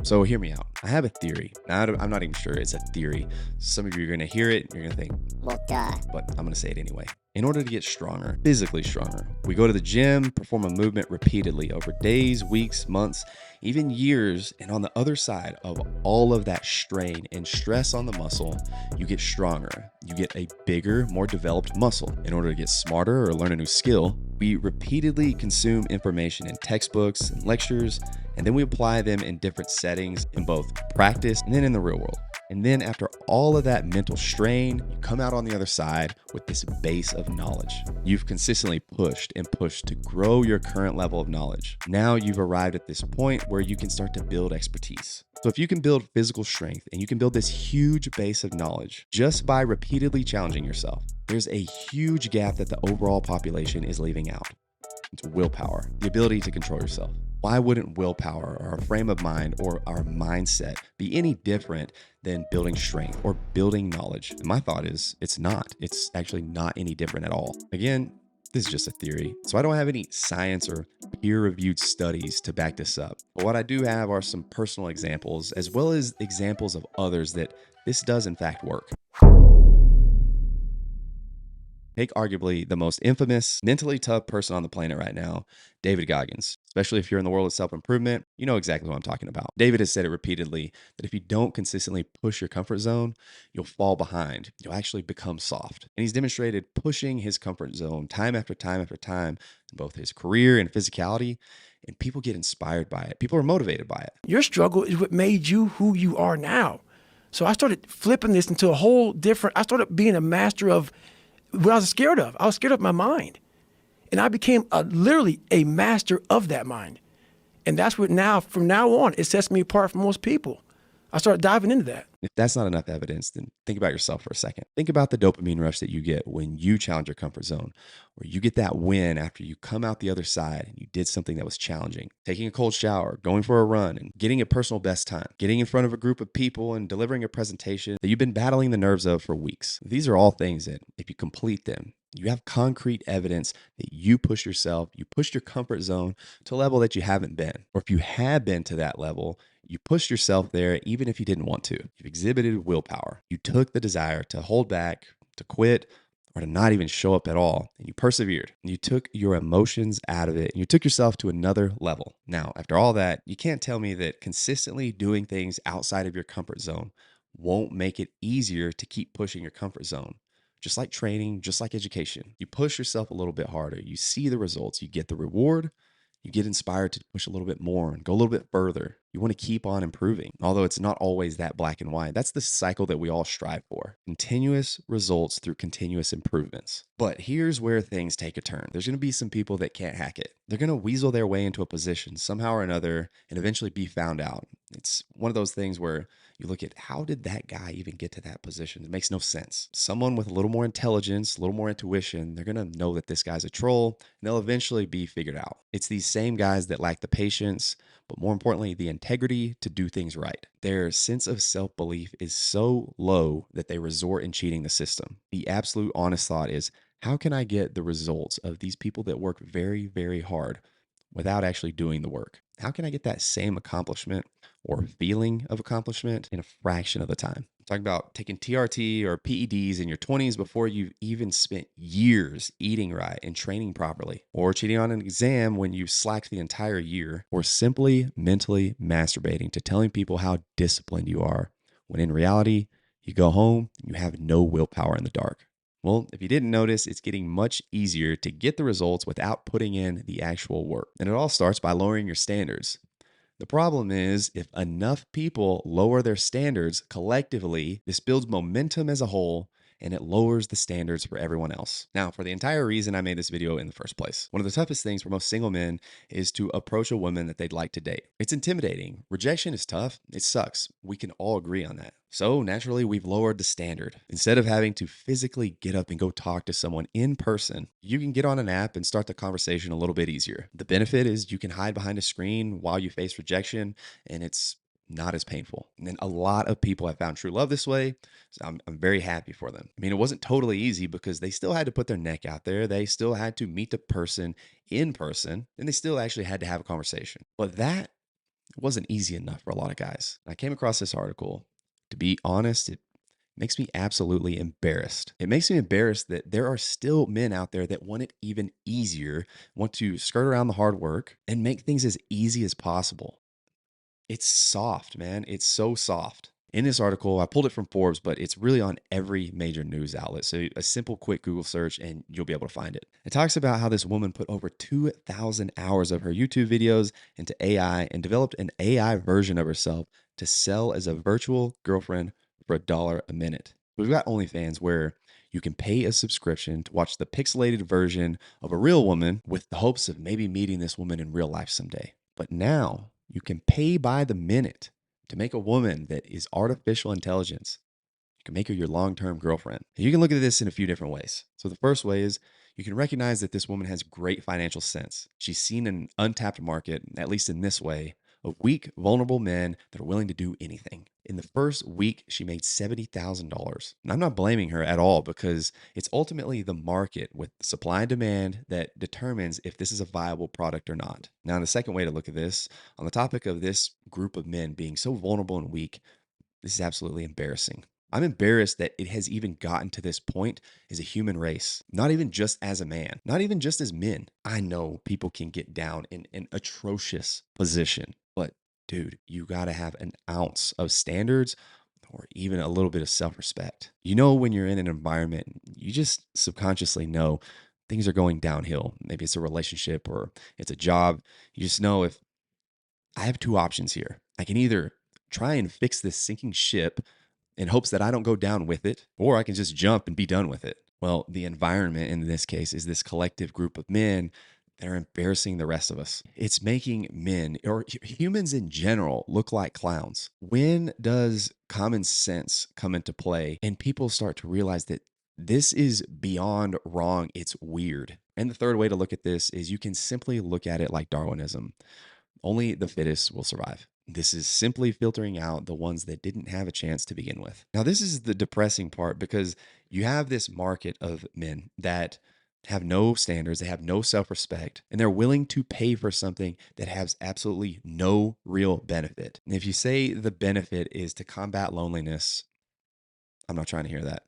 So hear me out. I have a theory. Now, I'm not even sure it's a theory. Some of you are going to hear it. You're going to think, Well, duh. but I'm going to say it anyway. In order to get stronger, physically stronger, we go to the gym, perform a movement repeatedly over days, weeks, months, even years. And on the other side of all of that strain and stress on the muscle, you get stronger. You get a bigger, more developed muscle. In order to get smarter or learn a new skill, we repeatedly consume information in textbooks and lectures, and then we apply them in different settings in both practice and then in the real world. And then after all of that mental strain, you come out on the other side with this base of knowledge. You've consistently pushed and pushed to grow your current level of knowledge. Now you've arrived at this point where you can start to build expertise. So if you can build physical strength and you can build this huge base of knowledge just by repeatedly challenging yourself, there's a huge gap that the overall population is leaving out. It's willpower, the ability to control yourself. Why wouldn't willpower or our frame of mind or our mindset be any different than building strength or building knowledge? And my thought is it's not. It's actually not any different at all. Again, this is just a theory. So I don't have any science or peer-reviewed studies to back this up. But what I do have are some personal examples, as well as examples of others that this does in fact work. Take arguably the most infamous, mentally tough person on the planet right now, David Goggins. Especially if you're in the world of self-improvement, you know exactly what I'm talking about. David has said it repeatedly that if you don't consistently push your comfort zone, you'll fall behind. You'll actually become soft. And he's demonstrated pushing his comfort zone time after time after time in both his career and physicality. And people get inspired by it. People are motivated by it. Your struggle is what made you who you are now. So I started flipping this into a whole different, I started being a master of what I was scared of. I was scared of my mind. And I became literally a master of that mind. And that's what now, from now on, it sets me apart from most people. I started diving into that. If that's not enough evidence, then think about yourself for a second. Think about the dopamine rush that you get when you challenge your comfort zone, or you get that win after you come out the other side and you did something that was challenging. Taking a cold shower, going for a run, and getting a personal best time. Getting in front of a group of people and delivering a presentation that you've been battling the nerves of for weeks. These are all things that, if you complete them, you have concrete evidence that you pushed yourself, you pushed your comfort zone to a level that you haven't been. Or if you have been to that level, you pushed yourself there even if you didn't want to. You've exhibited willpower. You took the desire to hold back, to quit, or to not even show up at all, and you persevered. You took your emotions out of it, and you took yourself to another level. Now, after all that, you can't tell me that consistently doing things outside of your comfort zone won't make it easier to keep pushing your comfort zone. Just like training, just like education, you push yourself a little bit harder. You see the results, you get the reward, you get inspired to push a little bit more and go a little bit further. You want to keep on improving, although it's not always that black and white. That's the cycle that we all strive for. Continuous results through continuous improvements. But here's where things take a turn. There's going to be some people that can't hack it. They're going to weasel their way into a position somehow or another and eventually be found out. It's one of those things where you look at, how did that guy even get to that position? It makes no sense. Someone with a little more intelligence, a little more intuition, they're going to know that this guy's a troll, and they'll eventually be figured out. It's these same guys that lack the patience, but more importantly, the integrity to do things right. Their sense of self-belief is so low that they resort in cheating the system. The absolute honest thought is, how can I get the results of these people that work very, very hard without actually doing the work? How can I get that same accomplishment or feeling of accomplishment in a fraction of the time? I'm talking about taking TRT or PEDs in your 20s before you've even spent years eating right and training properly, or cheating on an exam when you slacked the entire year, or simply mentally masturbating to telling people how disciplined you are, when in reality, you go home, you have no willpower in the dark. Well, if you didn't notice, it's getting much easier to get the results without putting in the actual work. And it all starts by lowering your standards. The problem is, if enough people lower their standards collectively, this builds momentum as a whole, and it lowers the standards for everyone else. Now, for the entire reason I made this video in the first place, one of the toughest things for most single men is to approach a woman that they'd like to date. It's intimidating. Rejection is tough. It sucks. We can all agree on that. So naturally, we've lowered the standard. Instead of having to physically get up and go talk to someone in person, you can get on an app and start the conversation a little bit easier. The benefit is you can hide behind a screen while you face rejection, and it's not as painful. And a lot of people have found true love this way. So I'm very happy for them. I mean, it wasn't totally easy because they still had to put their neck out there. They still had to meet the person in person, and they still actually had to have a conversation. But that It wasn't easy enough for a lot of guys. I came across this article. To be honest, it makes me absolutely embarrassed. It makes me embarrassed that there are still men out there that want it even easier, want to skirt around the hard work and make things as easy as possible. It's soft, man. It's so soft. In this article, I pulled it from Forbes, but it's really on every major news outlet. So a simple, quick Google search and you'll be able to find it. It talks about how this woman put over 2,000 hours of her YouTube videos into AI and developed an AI version of herself to sell as a virtual girlfriend for $1 a minute. We've got OnlyFans where you can pay a subscription to watch the pixelated version of a real woman with the hopes of maybe meeting this woman in real life someday. But now you can pay by the minute to make a woman that is artificial intelligence. You can make her your long term girlfriend. And you can look at this in a few different ways. So, the first way is you can recognize that this woman has great financial sense. She's seen an untapped market, at least in this way, of weak, vulnerable men that are willing to do anything. In the first week, she made $70,000. And I'm not blaming her at all because it's ultimately the market with supply and demand that determines if this is a viable product or not. Now, the second way to look at this, on the topic of this group of men being so vulnerable and weak, this is absolutely embarrassing. I'm embarrassed that it has even gotten to this point as a human race, not even just as a man, not even just as men. I know people can get down in an atrocious position, but dude, you got to have an ounce of standards or even a little bit of self respect. You know, when you're in an environment, you just subconsciously know things are going downhill. Maybe it's a relationship or it's a job. You just know if I have two options here, I can either try and fix this sinking ship in hopes that I don't go down with it, or I can just jump and be done with it. Well, the environment in this case is this collective group of men that are embarrassing the rest of us. It's making men or humans in general look like clowns. When does common sense come into play and people start to realize that this is beyond wrong? It's weird. And the third way to look at this is you can simply look at it like Darwinism. Only the fittest will survive. This is simply filtering out the ones that didn't have a chance to begin with. Now, this is the depressing part because you have this market of men that have no standards, they have no self respect, and they're willing to pay for something that has absolutely no real benefit. And if you say the benefit is to combat loneliness, I'm not trying to hear that.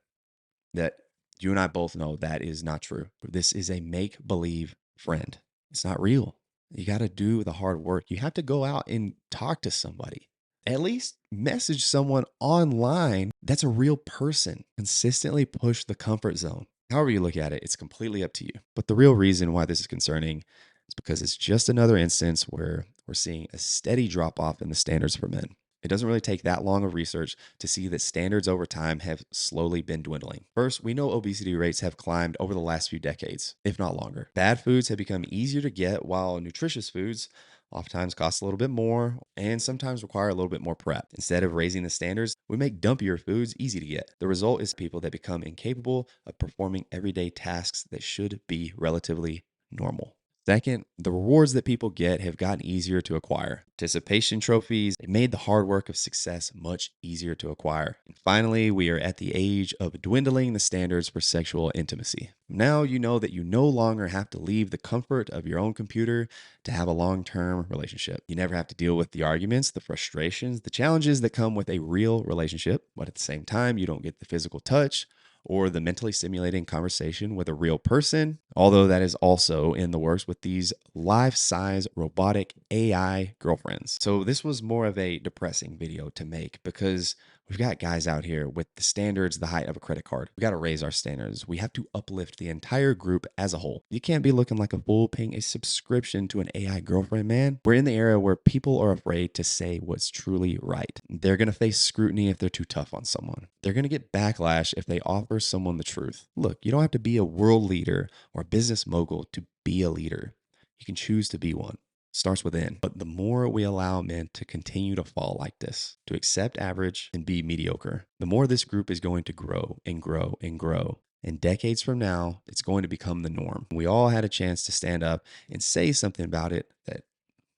That you and I both know that is not true. This is a make believe friend, it's not real. You got to do the hard work. You have to go out and talk to somebody. At least message someone online that's a real person. Consistently push the comfort zone. However, you look at it, it's completely up to you. But the real reason why this is concerning is because it's just another instance where we're seeing a steady drop off in the standards for men. It doesn't really take that long of research to see that standards over time have slowly been dwindling. First, we know obesity rates have climbed over the last few decades, if not longer. Bad foods have become easier to get, while nutritious foods oftentimes cost a little bit more and sometimes require a little bit more prep. Instead of raising the standards, we make dumpier foods easy to get. The result is people that become incapable of performing everyday tasks that should be relatively normal. Second, the rewards that people get have gotten easier to acquire. Participation trophies, it made the hard work of success much easier to acquire. And finally, we are at the age of dwindling the standards for sexual intimacy. Now you know that you no longer have to leave the comfort of your own computer to have a long term relationship. You never have to deal with the arguments, the frustrations, the challenges that come with a real relationship, but at the same time, you don't get the physical touch or the mentally stimulating conversation with a real person, although that is also in the works with these life-size robotic AI girlfriends. So this was more of a depressing video to make because we've got guys out here with the standards the height of a credit card. We got to raise our standards. We have to uplift the entire group as a whole. You can't be looking like a fool paying a subscription to an AI girlfriend, man. We're in the era where people are afraid to say what's truly right. They're going to face scrutiny if they're too tough on someone. They're going to get backlash if they offer someone the truth. Look, you don't have to be a world leader or a business mogul to be a leader. You can choose to be one. Starts within. But the more we allow men to continue to fall like this, to accept average and be mediocre, the more this group is going to grow and grow and grow. And decades from now, it's going to become the norm. We all had a chance to stand up and say something about it that,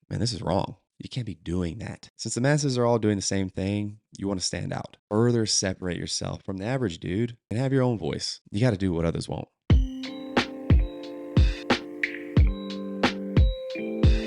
man, this is wrong. You can't be doing that. Since the masses are all doing the same thing, you want to stand out. Further separate yourself from the average dude and have your own voice. You got to do what others won't.